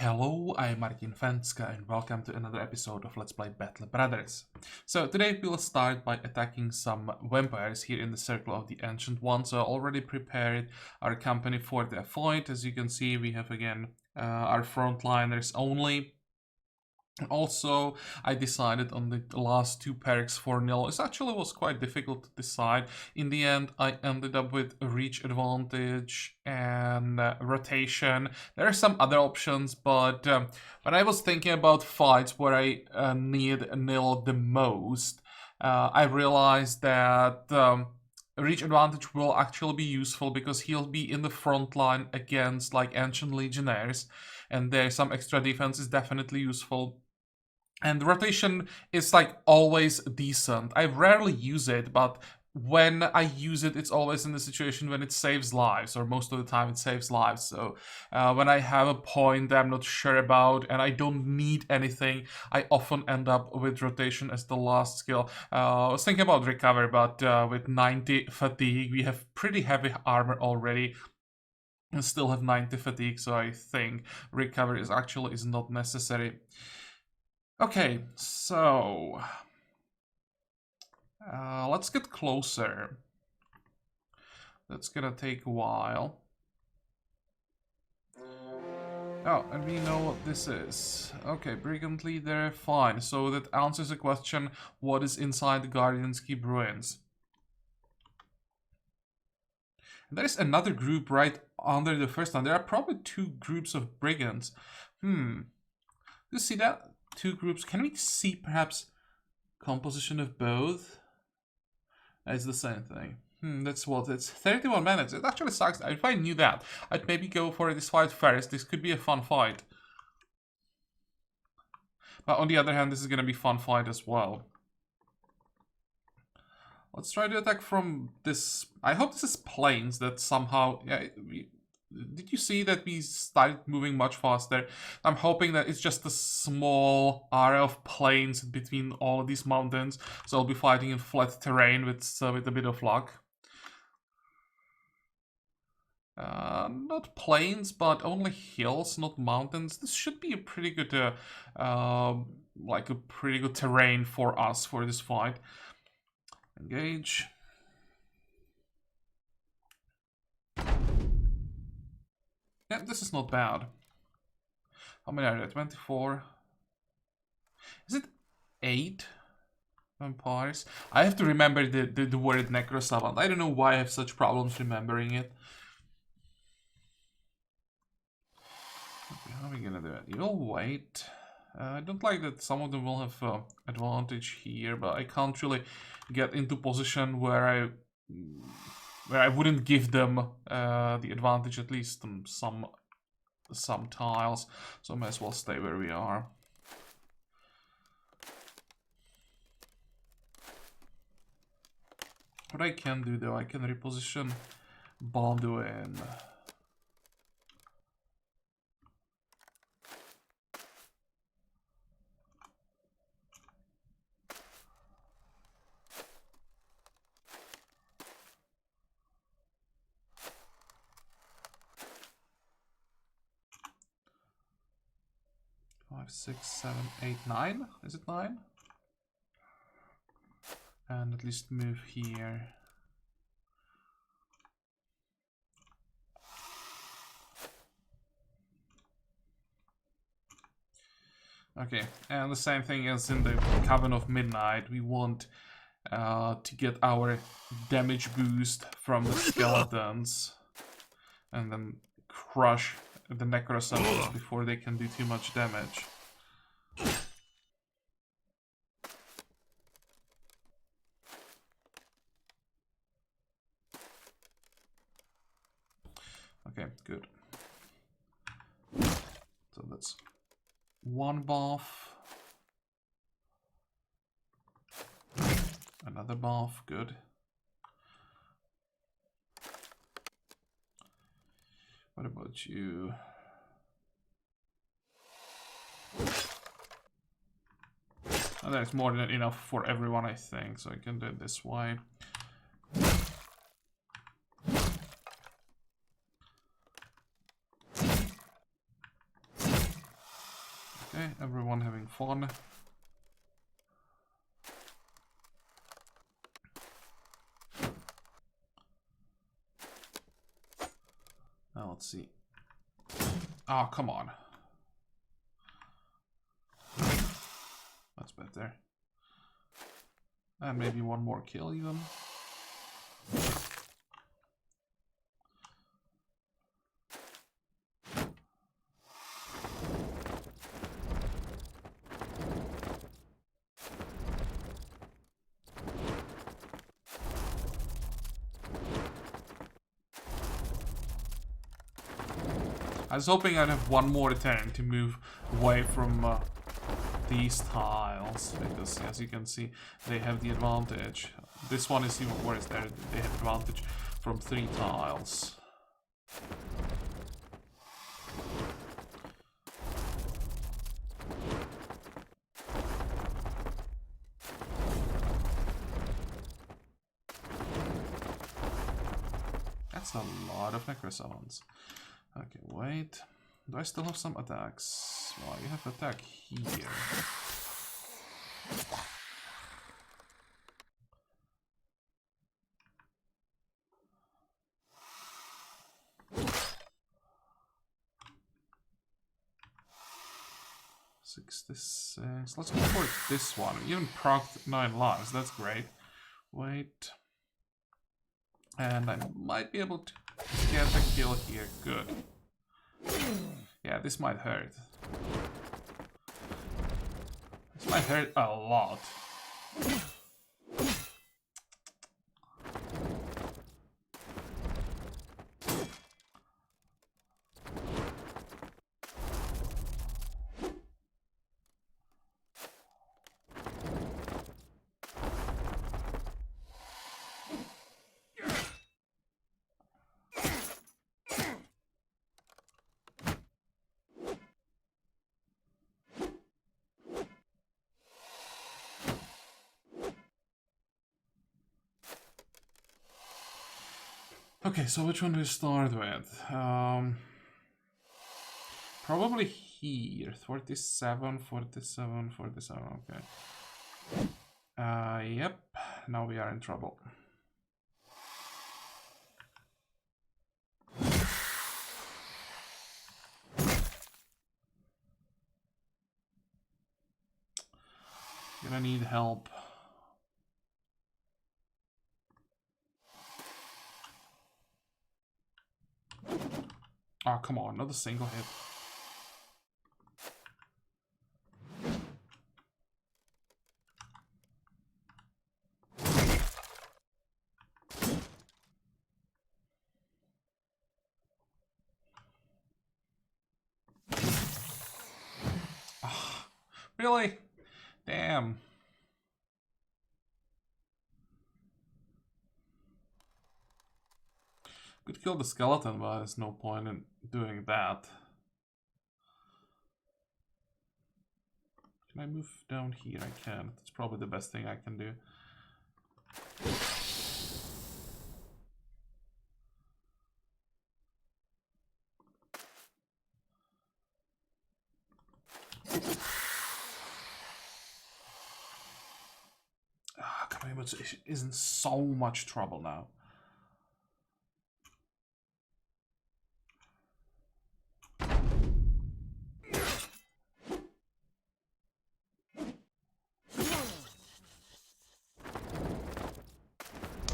Hello, I'm Martin Fencka and welcome to another episode of Let's Play Battle Brothers. So today we'll start by attacking some vampires here in the Circle of the Ancient Ones. So I already prepared our company for the fight. As you can see, we have again our frontliners only. Also, I decided on the last two perks for nil. It actually was quite difficult to decide. In the end, I ended up with reach advantage and rotation. There are some other options, but when I was thinking about fights where I need nil the most, I realized that reach advantage will actually be useful because he'll be in the front line against like ancient legionnaires, and there's some extra defense is definitely useful. And rotation is like always decent. I rarely use it, but when I use it, it's always in the situation when it saves lives, or most of the time it saves lives. So when I have a point that I'm not sure about and I don't need anything, I often end up with rotation as the last skill. I was thinking about recover, but with 90 fatigue, we have pretty heavy armor already. And still have 90 fatigue, so I think recovery is actually not necessary. Okay, so let's get closer. That's gonna take a while. Oh, and we know what this is. Okay, Brigand Leader, fine. So that answers the question, what is inside the Guardian's Keep ruins? And there is another group right under the first one. There are probably two groups of brigands. Do you see that? Two groups. Can we see perhaps composition of both? It's the same thing. That's what, it's 31 minutes. It actually sucks. If I knew that, I'd maybe go for this fight first. This could be a fun fight. But on the other hand, this is gonna be a fun fight as well. Let's try to attack from this. I hope this is planes that somehow... Yeah, did you see that we started moving much faster? I'm hoping that it's just a small area of plains between all of these mountains, so I'll be fighting in flat terrain with a bit of luck. Not plains, but only hills, not mountains. This should be a pretty good, like a pretty good terrain for us for this fight. Engage. Yeah, this is not bad. How many are there? 24. Is it 8 vampires? I have to remember the word necrosavant. I don't know why I have such problems remembering it. Okay, how are we gonna do it? You'll wait. I don't like that some of them will have advantage here, but I can't really get into position where I wouldn't give them the advantage, at least on some tiles, so I might as well stay where we are. What I can do though, I can reposition Balduin. Five, 6, 7, 8, 9. Is it 9? And at least move here. Okay, and the same thing as in the Coven of Midnight. We want to get our damage boost from the skeletons and then crush the necrosavants before they can do too much damage. Okay, good. So that's one buff. Another buff, good. What about you? And there's more than enough for everyone, I think, so I can do it this way. fun. Now let's see. Oh, come on. That's better. And maybe one more kill even. I was hoping I'd have one more turn to move away from these tiles, because as you can see, they have the advantage. This one is even worse, they have advantage from 3 tiles. That's a lot of necrosummons. Okay, wait. Do I still have some attacks? Well, you have attack here. This, let's go for this one. Even procced 9 lives, that's great. Wait. And I might be able to get a kill here. Good. Yeah, this might hurt. This might hurt a lot. Okay, so which one do we start with? Probably here. 47, 47, 47, okay. Yep, now we are in trouble. Gonna need help. Oh, come on, not a single hit. Oh, really? Damn. Could kill the skeleton, but there's no point in doing that. Can I move down here? I can. That's probably the best thing I can do. Ah, Kamimutsu is in so much trouble now.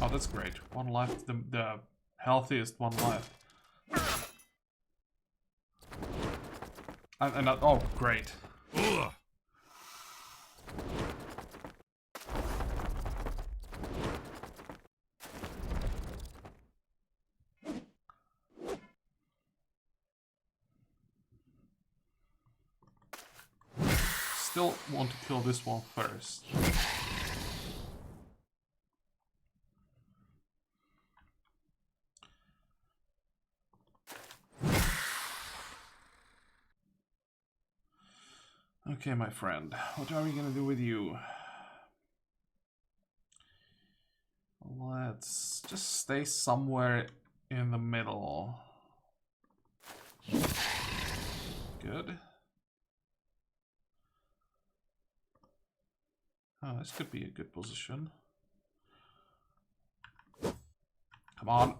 Oh, that's great. One left, the healthiest one left. And oh, great. Ugh. Still want to kill this one first. Okay, my friend, what are we gonna do with you? Let's just stay somewhere in the middle. Good. Oh, this could be a good position. Come on.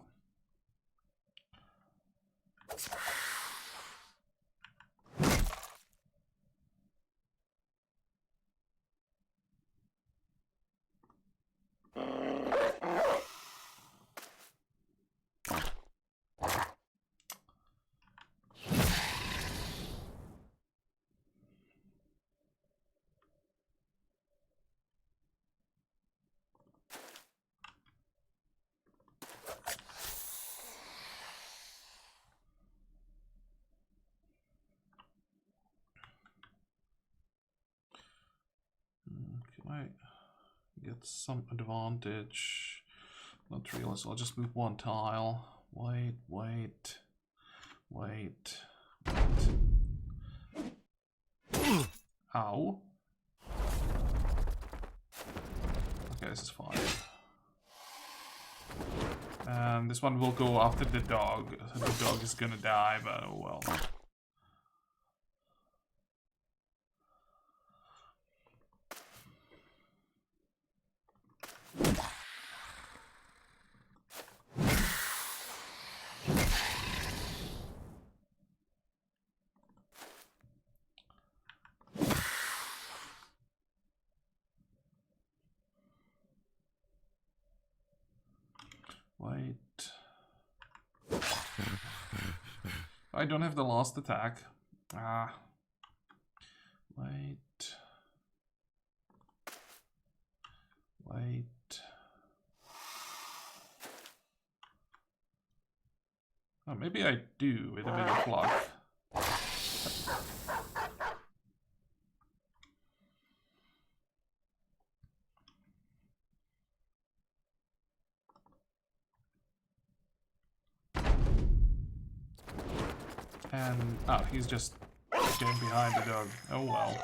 Can I get some advantage? Not really, so I'll just move one tile. Wait. Ow. Okay, this is fine. And this one will go after the dog. The dog is gonna die, but oh well. Wait. I don't have the last attack. Ah. Wait. Oh, maybe I do with a bit of luck. And oh, he's just getting behind the dog. Oh well.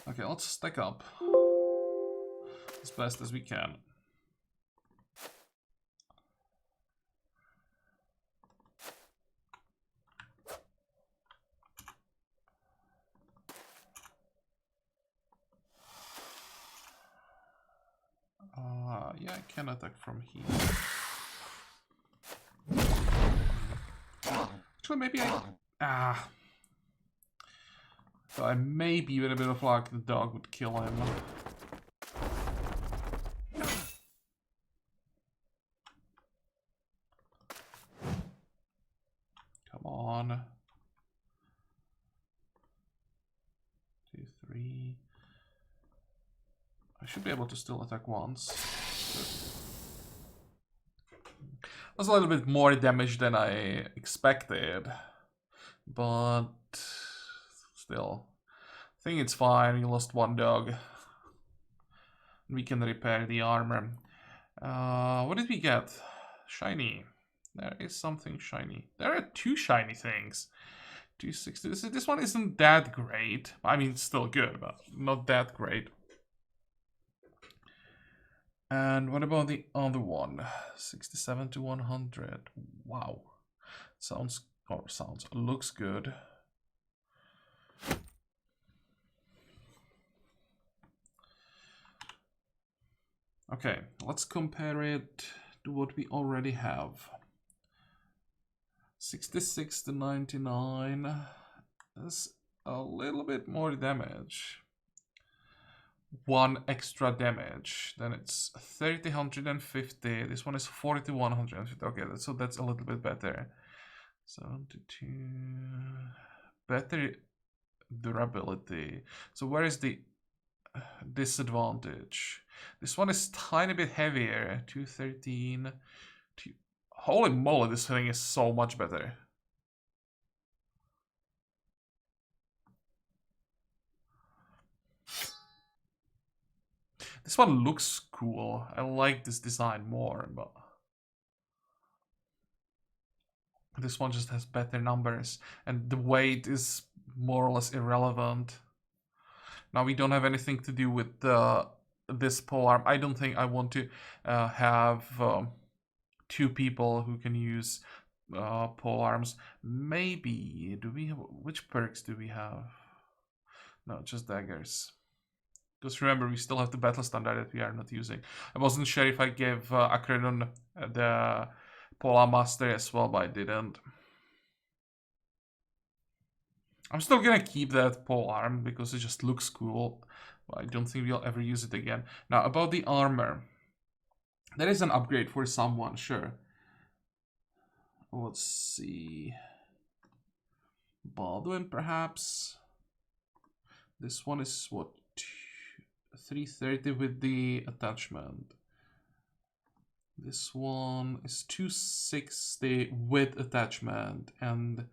Okay, let's stack up as best as we can. Yeah, I can attack from here. Actually, maybe I... So I maybe with a bit of luck the dog would kill him. Come on. 2, 3. I should be able to still attack once. That's a little bit more damage than I expected. But still. I think it's fine. We lost one dog. We can repair the armor. What did we get? Shiny. There is something shiny. There are 2 shiny things. 260. This one isn't that great. I mean, it's still good, but not that great. And what about the other one? 67 to 100. Wow. Looks good. Okay, let's compare it to what we already have. 66 to 99. That's a little bit more damage. 1 extra damage. Then it's 30-150. This one is 40-150. Okay, so that's a little bit better. 72. Better durability. So where is the disadvantage? This one is tiny bit heavier. 213. Holy moly, this thing is so much better. This one looks cool. I like this design more, but this one just has better numbers, and the weight is more or less irrelevant. Now we don't have anything to do with this polearm. I don't think I want to have 2 people who can use pole arms. Maybe, do we have, which perks do we have? No, just daggers. Because remember, we still have the battle standard that we are not using. I wasn't sure if I gave Akrenon the Polar Master as well, but I didn't. I'm still gonna keep that pole arm because it just looks cool. I don't think we'll ever use it again. Now, about the armor. There is an upgrade for someone, sure. Let's see. Baldwin, perhaps. This one is what? 330 with the attachment. This one is 260 with attachment and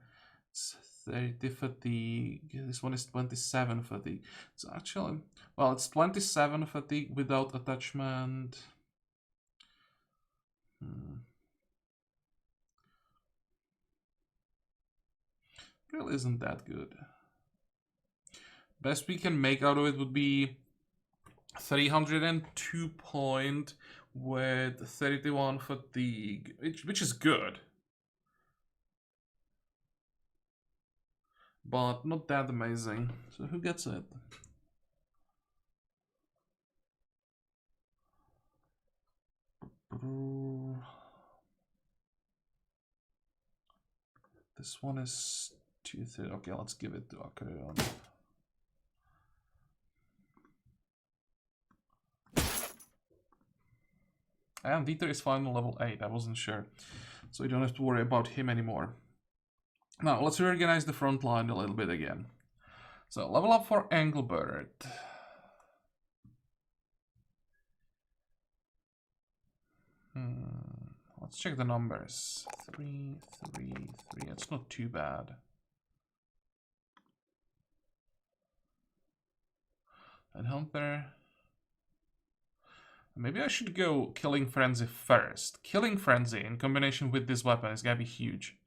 it's 30 fatigue. This one is 27 fatigue. It's actually, well, it's 27 fatigue without attachment. Really isn't that good. Best we can make out of it would be 302 point with 31 fatigue, which is good. But not that amazing. So who gets it? This one is 230. Okay, let's give it to Akreon. And Dieter is final level 8, I wasn't sure. So you don't have to worry about him anymore. Now, let's reorganize the front line a little bit again. So, level up for Engelbert. Let's check the numbers. 3, 3, 3. It's not too bad. And Hunter. Maybe I should go Killing Frenzy first. Killing Frenzy in combination with this weapon is gonna be huge.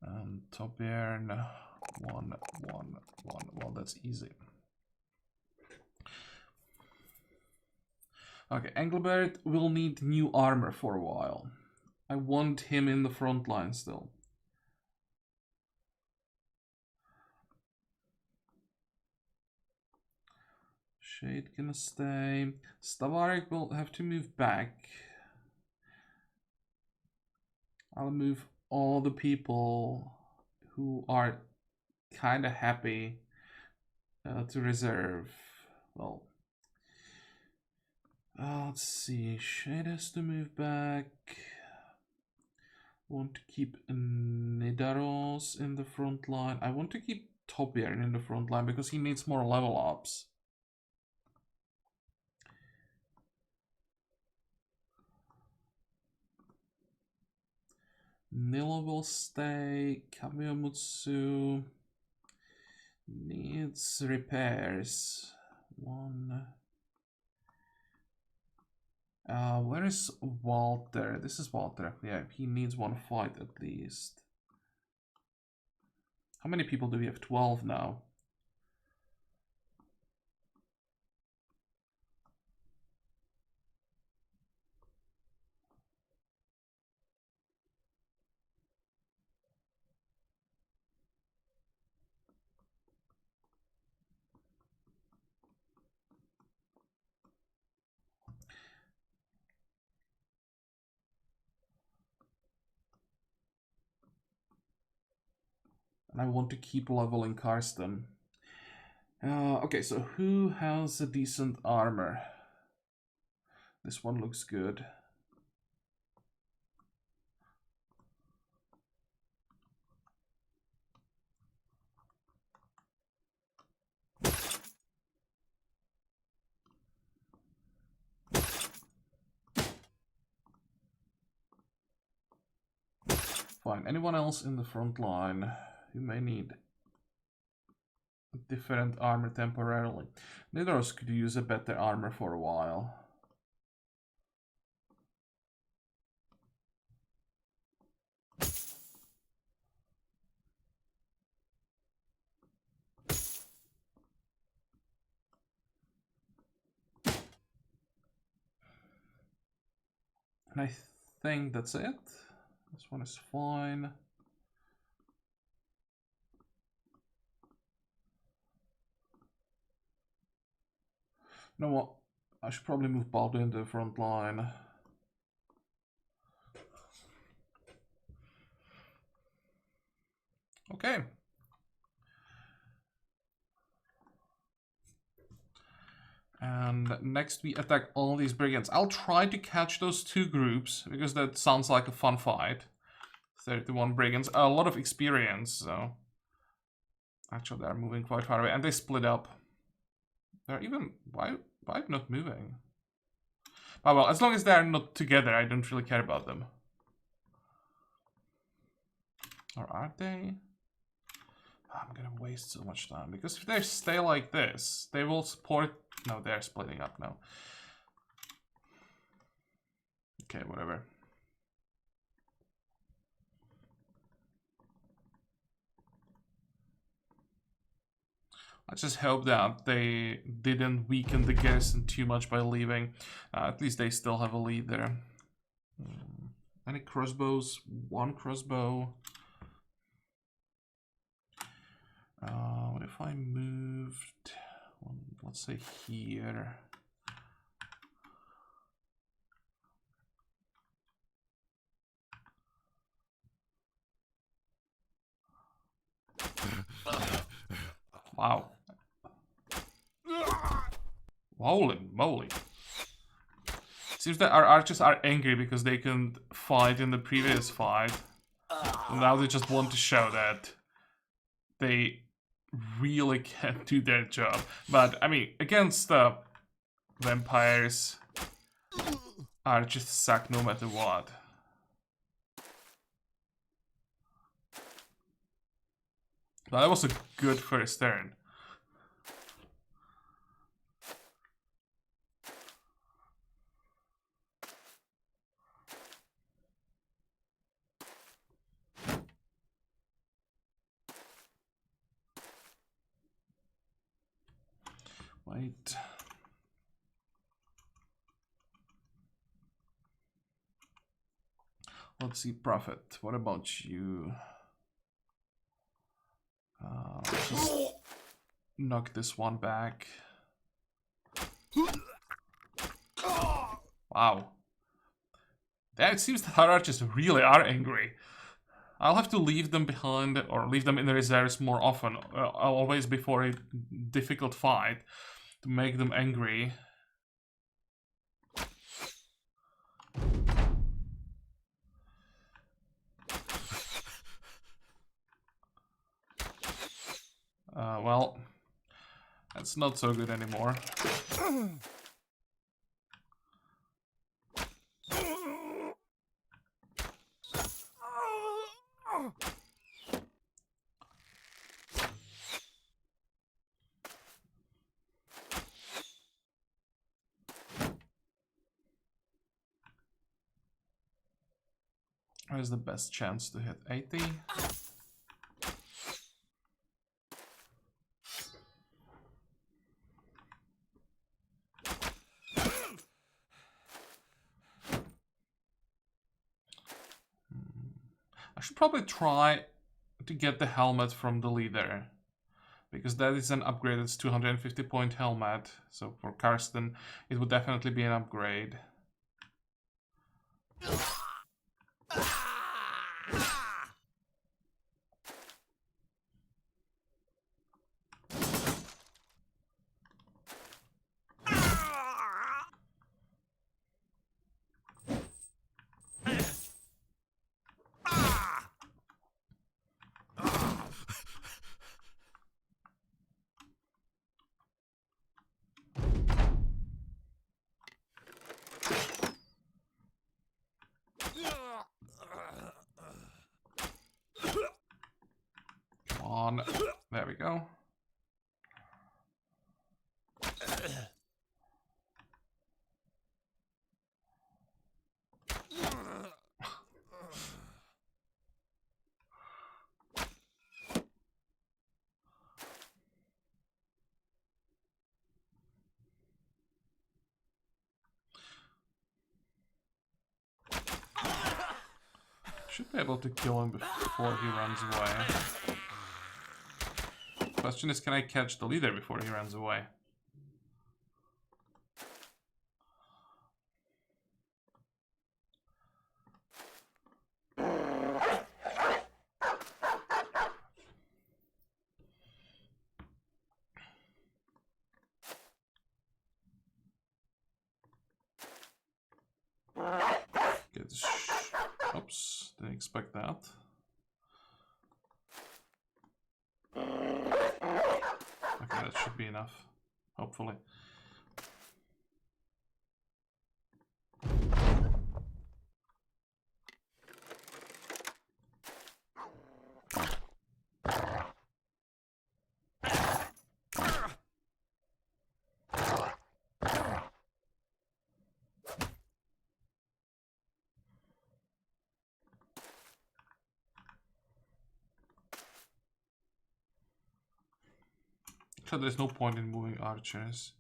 And Torbjorn, 1, 1, 1. Well, that's easy. Okay, Engelbert will need new armor for a while. I want him in the front line still. Shade gonna stay. Stavarek will have to move back. I'll move all the people who are kind of happy to reserve. Well, let's see. Shade has to move back. Want to keep Nidaros in the front line. I want to keep Torbjorn in the front line because he needs more level ups. Nilo will stay. Kamiyamutsu needs repairs. 1. Where is Walter? This is Walter. Yeah, he needs 1 fight at least. How many people do we have? 12 now. And I want to keep leveling Karsten. Okay, so who has a decent armor? This one looks good. Fine. Anyone else in the front line who may need different armor temporarily? Nidaros could use a better armor for a while. And I think that's it. This one is fine. You know what? I should probably move Baldo into the front line. Okay. And next we attack all these brigands. I'll try to catch those two groups, because that sounds like a fun fight. 31 brigands, a lot of experience, so... Actually, they're moving quite far away, and they split up. They're even... Why not moving? Oh well, as long as they're not together, I don't really care about them. Or are they? I'm gonna waste so much time, because if they stay like this, they will support... No, they're splitting up now. Okay, whatever. I just hope that they didn't weaken the garrison too much by leaving. At least they still have a lead there. Any crossbows? One crossbow. What if I moved, let's say here? Wow. Holy moly. Seems that our archers are angry because they couldn't fight in the previous fight. And now they just want to show that they really can't do their job. But, I mean, against the vampires, archers suck no matter what. But that was a good first turn. Wait. Let's see, Prophet. What about you? Just knock this one back. Wow. Yeah, it seems that our archers really are angry. I'll have to leave them behind, or leave them in the reserves more often, always before a difficult fight, to make them angry. Well, that's not so good anymore. Where's the best chance to hit 80? I should probably try to get the helmet from the leader, because that is an upgrade. It's 250 point helmet, so for Karsten it would definitely be an upgrade. On. There we go. Should be able to kill him before he runs away. Question is, can I catch the leader before he runs away? Oops, didn't expect that. Okay, that should be enough, hopefully. So there's no point in moving archers.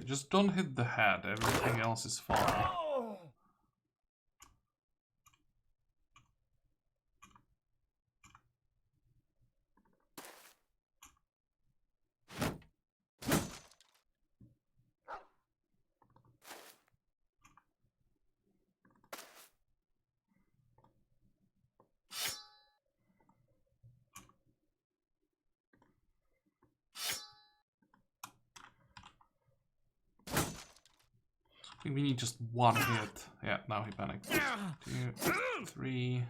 Just don't hit the head, everything else is fine. I think we need just one hit. Yeah, now he panicked. 2, 3.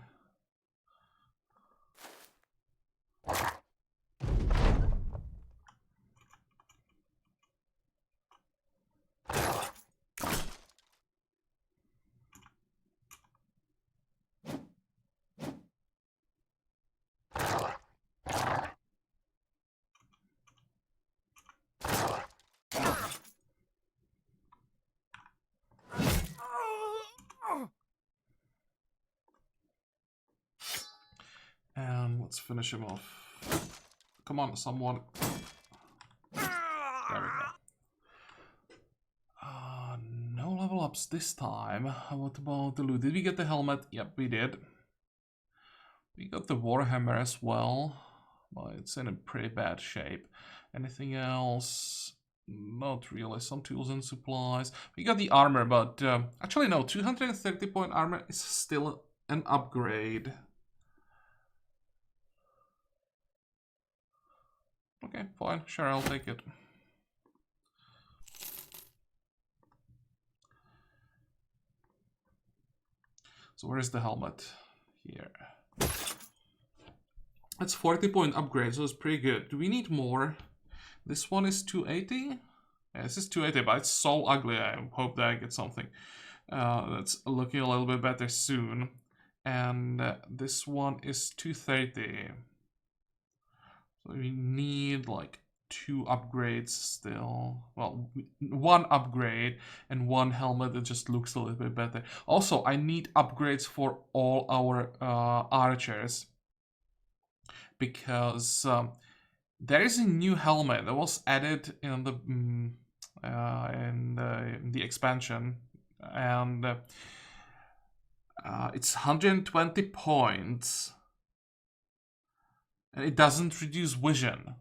And let's finish him off. Come on, someone. There we go. No level ups this time. What about the loot? Did we get the helmet? Yep, we did. We got the Warhammer as well, but it's in a pretty bad shape. Anything else? Not really. Some tools and supplies. We got the armor, but actually no, 230 point armor is still an upgrade. Okay, fine. Sure, I'll take it. So where is the helmet? Here. It's 40 point upgrade, so it's pretty good. Do we need more? This one is 280? Yeah, this is 280, but it's so ugly. I hope that I get something that's looking a little bit better soon. And this one is 230. So we need like 2 upgrades still. Well, 1 upgrade and 1 helmet that just looks a little bit better. Also, I need upgrades for all our archers, because there is a new helmet that was added in the expansion, and it's 120 points, and it doesn't reduce vision.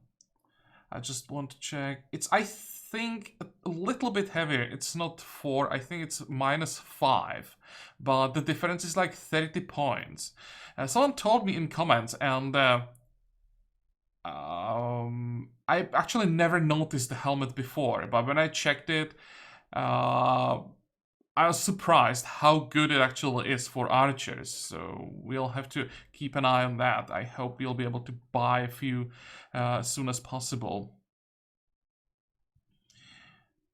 I just want to check. It's, I think, a little bit heavier. It's not 4, I think it's -5, but the difference is like 30 points. Someone told me in comments, and I actually never noticed the helmet before, but when I checked it, I was surprised how good it actually is for archers. So we'll have to keep an eye on that. I hope we'll be able to buy a few as soon as possible.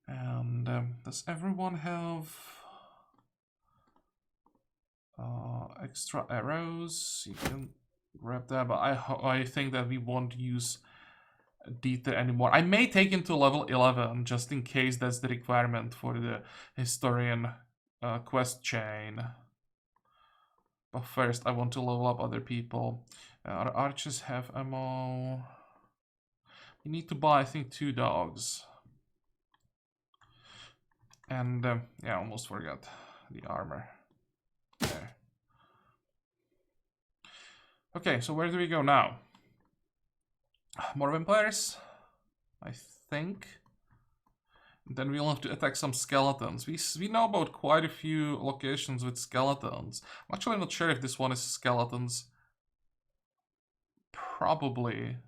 And does everyone have Extra arrows. You can grab that, but I think that we won't use Dieter anymore. I may take him to level 11 just in case that's the requirement for the historian quest chain. But first, I want to level up other people. Our archers have ammo. We need to buy, I think, 2 dogs. And, yeah, almost forgot the armor. There. Okay, so where do we go now? More vampires, I think. Then we'll have to attack some skeletons. We know about quite a few locations with skeletons. I'm actually not sure if this one is skeletons. Probably.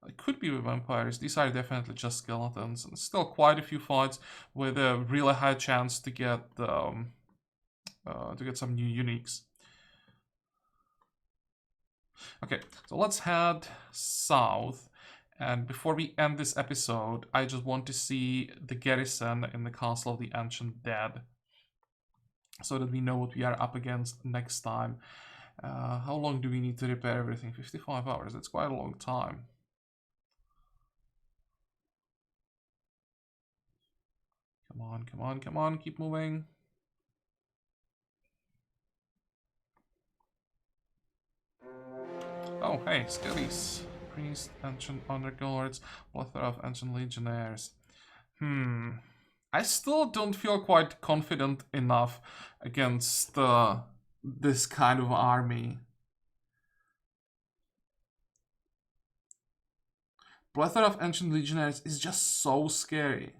It could be with vampires. These are definitely just skeletons. And still quite a few fights with a really high chance to get some new uniques. Okay, so let's head south. And before we end this episode, I just want to see the garrison in the Castle of the Ancient Dead, so that we know what we are up against next time. How long do we need to repair everything? 55 hours, that's quite a long time. Come on, come on, come on, keep moving. Oh, hey, Skillies. Priest, Ancient Underguards, plethora of Ancient Legionnaires. I still don't feel quite confident enough against this kind of army. Plethora of Ancient Legionnaires is just so scary.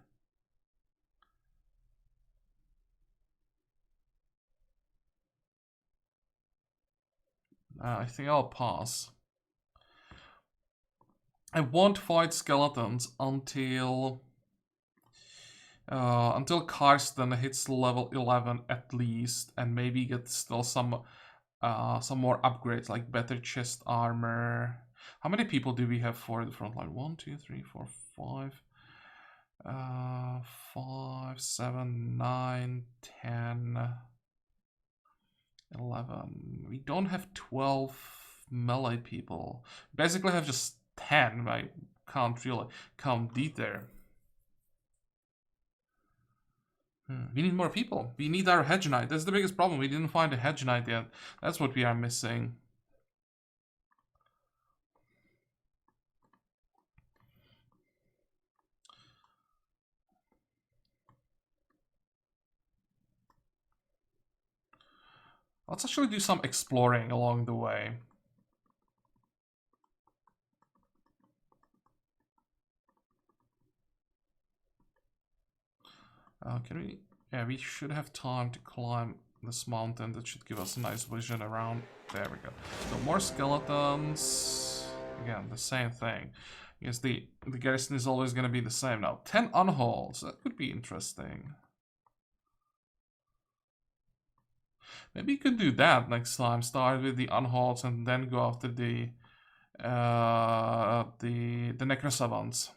I think I'll pass. I won't fight skeletons until Karsten hits level 11 at least, and maybe get still some more upgrades like better chest armor. How many people do we have for the front line? 1, 2, 3, 4, 5. 5, 7, 9, 10, 11. We don't have 12 melee people. Basically have just 10. I can't really count Dieter. We need more people. We need our Hedge Knight. That's the biggest problem. We didn't find a Hedge Knight yet. That's what we are missing. Let's actually do some exploring along the way. Can we? Yeah, we should have time to climb this mountain. That should give us a nice vision around. There we go. So more skeletons. Again, the same thing. I guess the garrison is always going to be the same now. 10 unholds. That could be interesting. Maybe you could do that next time. Start with the unholds and then go after the necrosavants.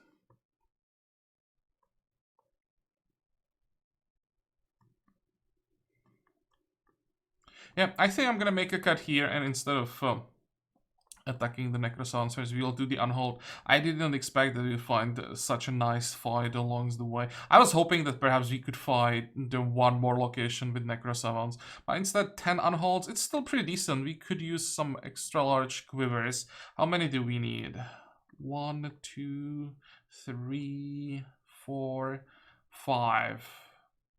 Yeah, I think I'm gonna make a cut here, and instead of attacking the necrosancers, we'll do the unhold. I didn't expect that we'd find such a nice fight along the way. I was hoping that perhaps we could fight the one more location with necrosavants, but instead 10 unholds. It's still pretty decent. We could use some extra large quivers. How many do we need? 1, 2, 3, 4, 5.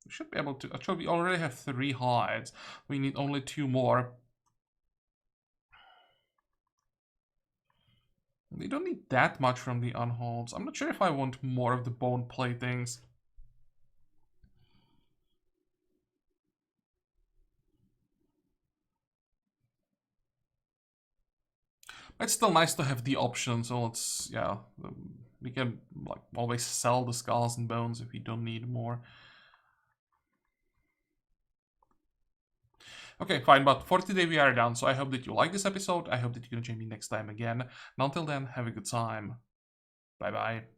We should be able to. Actually, we already have 3 hides. We need only 2 more. We don't need that much from the unholds. I'm not sure if I want more of the bone platings. It's still nice to have the option, so let's, yeah, we can like always sell the skulls and bones if we don't need more. Okay, fine, but for today we are done, so I hope that you like this episode. I hope that you're gonna join me next time again. And until then, have a good time. Bye-bye.